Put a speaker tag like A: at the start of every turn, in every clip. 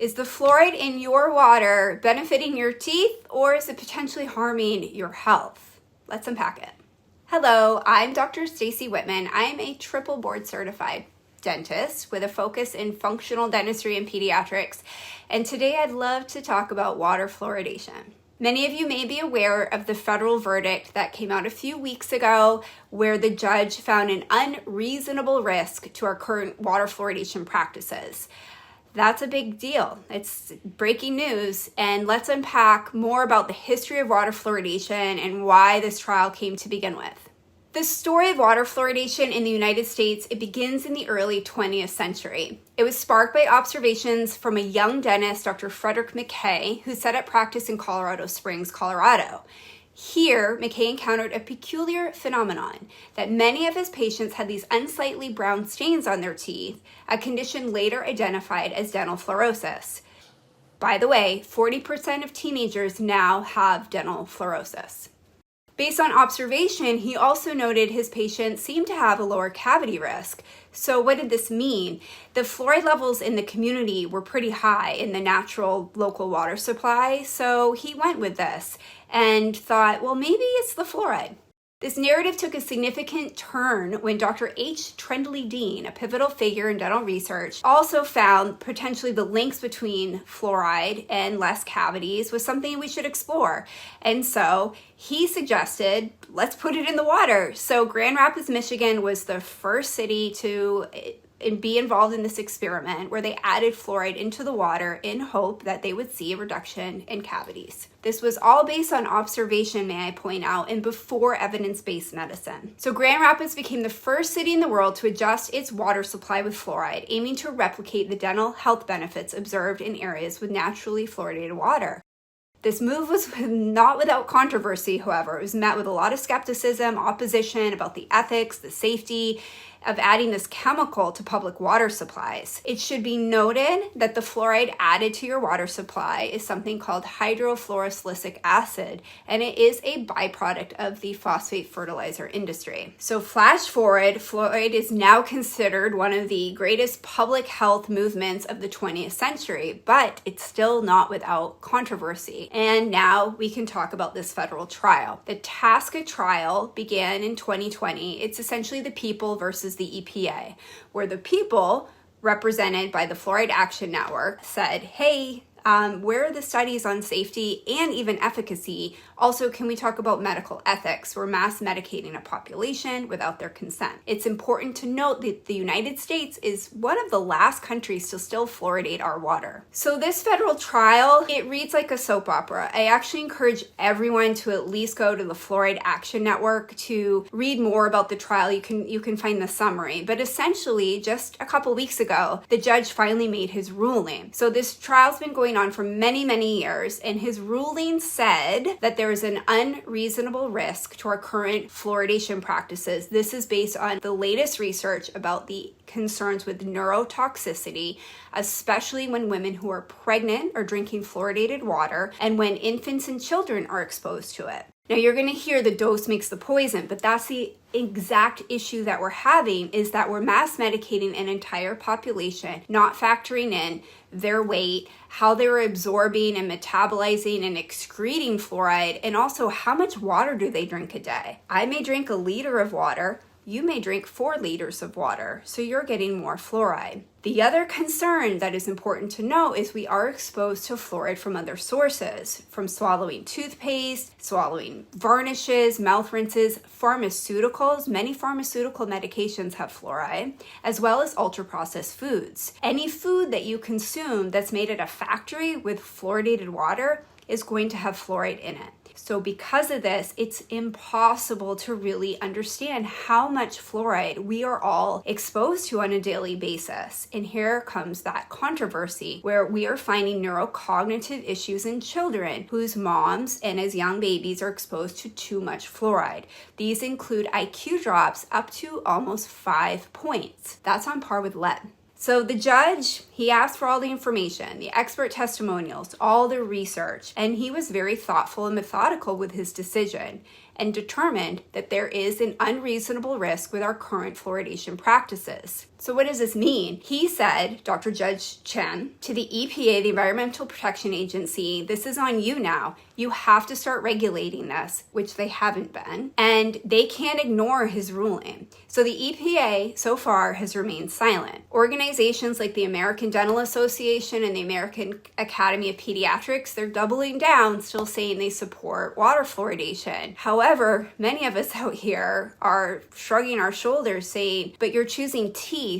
A: Is the fluoride in your water benefiting your teeth, or is it potentially harming your health? Let's unpack it. Hello, I'm Dr. Staci Whitman. I'm a triple board certified dentist with a focus in functional dentistry and pediatrics, and today I'd love to talk about water fluoridation. Many of you may be aware of the federal verdict that came out a few weeks ago where the judge found an unreasonable risk to our current water fluoridation practices. That's a big deal. It's breaking news, and let's unpack more about the history of water fluoridation and why this trial came to begin with. The story of water fluoridation in the United States, it begins in the early 20th century. It was sparked by observations from a young dentist, Dr. Frederick McKay, who set up practice in Colorado Springs, Colorado. Here, McKay encountered a peculiar phenomenon that many of his patients had these unsightly brown stains on their teeth, a condition later identified as dental fluorosis. By the way, 40% of teenagers now have dental fluorosis. Based on observation, he also noted his patients seemed to have a lower cavity risk. So what did this mean? The fluoride levels in the community were pretty high in the natural local water supply, so he went with this and thought, well, maybe it's the fluoride. This narrative took a significant turn when Dr. H. Trendley Dean, a pivotal figure in dental research, also found potentially the links between fluoride and less cavities was something we should explore. And so he suggested, let's put it in the water. So Grand Rapids, Michigan was the first city to be involved in this experiment where they added fluoride into the water in hope that they would see a reduction in cavities. This was all based on observation, may I point out, and before evidence-based medicine. So Grand Rapids became the first city in the world to adjust its water supply with fluoride, aiming to replicate the dental health benefits observed in areas with naturally fluoridated water. This move was not without controversy, however. It was met with a lot of skepticism, opposition about the ethics, the safety of adding this chemical to public water supplies. It should be noted that the fluoride added to your water supply is something called hydrofluorosilicic acid, and it is a byproduct of the phosphate fertilizer industry. So flash forward, fluoride is now considered one of the greatest public health movements of the 20th century, but it's still not without controversy. And now we can talk about this federal trial. The TSCA trial began in 2020. It's essentially the people versus the EPA, where the people, represented by the Fluoride Action Network, said, hey, where are the studies on safety and even efficacy? Also, can we talk about medical ethics? We're mass medicating a population without their consent. It's important to note that the United States is one of the last countries to still fluoridate our water. So this federal trial, it reads like a soap opera. I actually encourage everyone to at least go to the Fluoride Action Network to read more about the trial. You can find the summary. But essentially, just a couple weeks ago, the judge finally made his ruling. So this trial's been going on for many, many years, and his ruling said that there is an unreasonable risk to our current fluoridation practices. This is based on the latest research about the concerns with neurotoxicity, especially when women who are pregnant are drinking fluoridated water and when infants and children are exposed to it. Now you're going to hear the dose makes the poison, but that's the exact issue that we're having, is that we're mass medicating an entire population, not factoring in their weight, how they're absorbing and metabolizing and excreting fluoride, and also how much water do they drink a day. I may drink a liter of water. You may drink 4 liters of water, so you're getting more fluoride. The other concern that is important to know is we are exposed to fluoride from other sources, from swallowing toothpaste, swallowing varnishes, mouth rinses, pharmaceuticals. Many pharmaceutical medications have fluoride, as well as ultra-processed foods. Any food that you consume that's made at a factory with fluoridated water is going to have fluoride in it. So because of this, it's impossible to really understand how much fluoride we are all exposed to on a daily basis. And here comes that controversy where we are finding neurocognitive issues in children whose moms and as young babies are exposed to too much fluoride. These include IQ drops up to almost 5 points. That's on par with lead. So the judge, he asked for all the information, the expert testimonials, all the research, and he was very thoughtful and methodical with his decision. and determined that there is an unreasonable risk with our current fluoridation practices. So what does this mean? He said, Dr. Judge Chen, to the EPA, the Environmental Protection Agency, this is on you now. You have to start regulating this, which they haven't been, and they can't ignore his ruling. So the EPA so far has remained silent. Organizations like the American Dental Association and the American Academy of Pediatrics, they're doubling down, still saying they support water fluoridation. However, many of us out here are shrugging our shoulders saying, but you're choosing teeth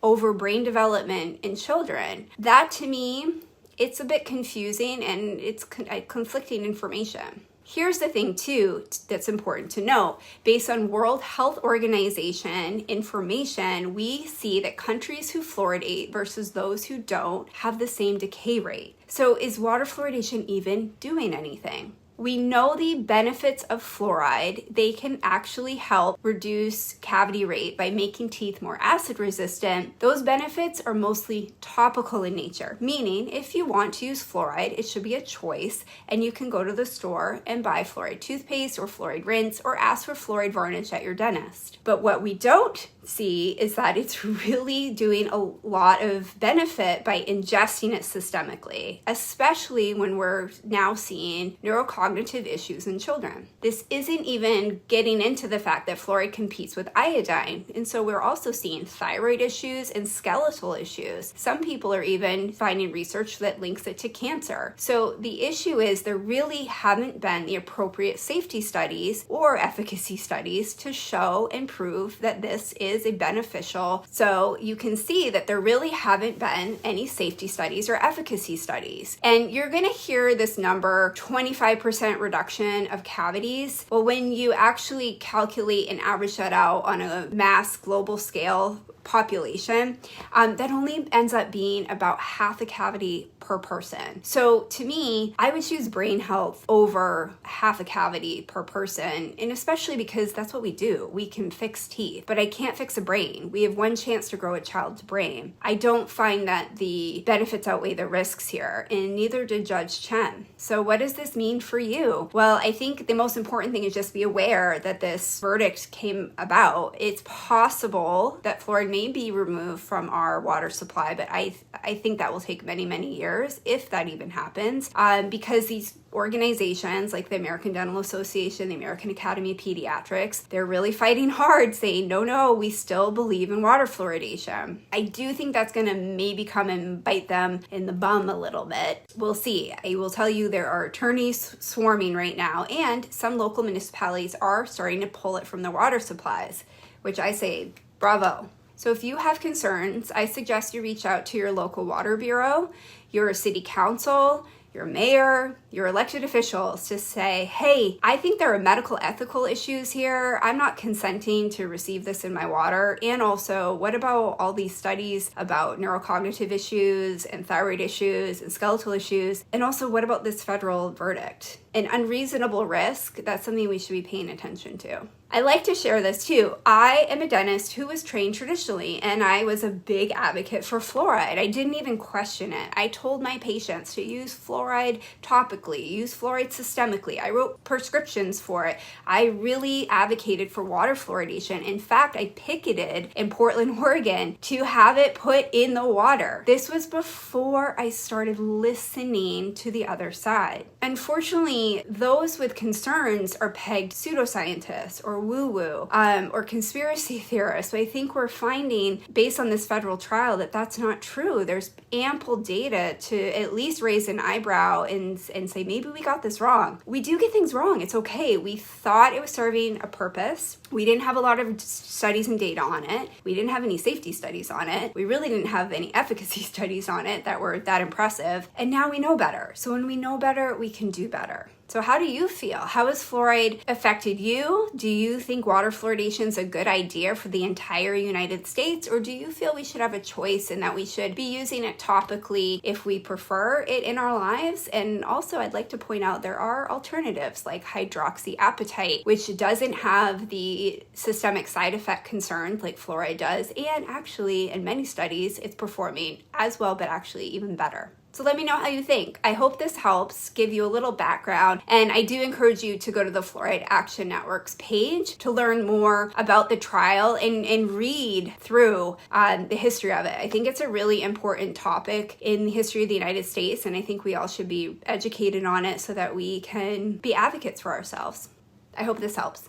A: over brain development in children. That to me, it's a bit confusing and it's conflicting information. Here's the thing too that's important to note. Based on World Health Organization information, we see that countries who fluoridate versus those who don't have the same decay rate. So is water fluoridation even doing anything? We know the benefits of fluoride. They can actually help reduce cavity rate by making teeth more acid resistant. Those benefits are mostly topical in nature, meaning if you want to use fluoride, it should be a choice and you can go to the store and buy fluoride toothpaste or fluoride rinse or ask for fluoride varnish at your dentist. But what we don't see is that it's really doing a lot of benefit by ingesting it systemically, especially when we're now seeing neurocognitive issues in children. This isn't even getting into the fact that fluoride competes with iodine, and so we're also seeing thyroid issues and skeletal issues. Some people are even finding research that links it to cancer. So the issue is there really haven't been the appropriate safety studies or efficacy studies to show and prove that this is a beneficial. So you can see that there really haven't been any safety studies or efficacy studies. And you're going to hear this number, 25% reduction of cavities. Well, when you actually calculate and average that out on a mass global scale population, that only ends up being about half a cavity per person. So to me, I would choose brain health over half a cavity per person, and especially because that's what we do. We can fix teeth, but I can't fix a brain. We have one chance to grow a child's brain. I don't find that the benefits outweigh the risks here, and neither did Judge Chen. So what does this mean for you? Well, I think the most important thing is just be aware that this verdict came about. It's possible that fluoride may be removed from our water supply, but I think that will take many, many years, if that even happens, because these organizations like the American Dental Association, the American Academy of Pediatrics, they're really fighting hard saying, no, we still believe in water fluoridation. I do think that's going to maybe come and bite them in the bum a little bit. We'll see. I will tell you there are attorneys swarming right now, and some local municipalities are starting to pull it from their water supplies, which I say, bravo. So if you have concerns, I suggest you reach out to your local water bureau, your city council, your mayor, your elected officials to say, hey, I think there are medical ethical issues here. I'm not consenting to receive this in my water. And also, what about all these studies about neurocognitive issues and thyroid issues and skeletal issues? And also, what about this federal verdict? An unreasonable risk, that's something we should be paying attention to. I like to share this too. I am a dentist who was trained traditionally, and I was a big advocate for fluoride. I didn't even question it. I told my patients to use fluoride topically, use fluoride systemically. I wrote prescriptions for it. I really advocated for water fluoridation. In fact, I picketed in Portland, Oregon to have it put in the water. This was before I started listening to the other side. Unfortunately, those with concerns are pegged pseudoscientists or woo-woo or conspiracy theorists. So I think we're finding, based on this federal trial, that that's not true. There's ample data to at least raise an eyebrow and say, maybe we got this wrong. We do get things wrong. It's okay. We thought it was serving a purpose. We didn't have a lot of studies and data on it. We didn't have any safety studies on it. We really didn't have any efficacy studies on it that were that impressive. And now we know better. So when we know better, we can do better. So how do you feel? How has fluoride affected you? Do you think water fluoridation is a good idea for the entire United States? Or do you feel we should have a choice and that we should be using it topically if we prefer it in our lives? And also, I'd like to point out there are alternatives like hydroxyapatite, which doesn't have the systemic side effect concerns like fluoride does. And actually, in many studies, it's performing as well, but actually even better. So let me know how you think. I hope this helps give you a little background, and I do encourage you to go to the Fluoride Action Network's page to learn more about the trial and read through the history of it. I think it's a really important topic in the history of the United States, and I think we all should be educated on it so that we can be advocates for ourselves. I hope this helps.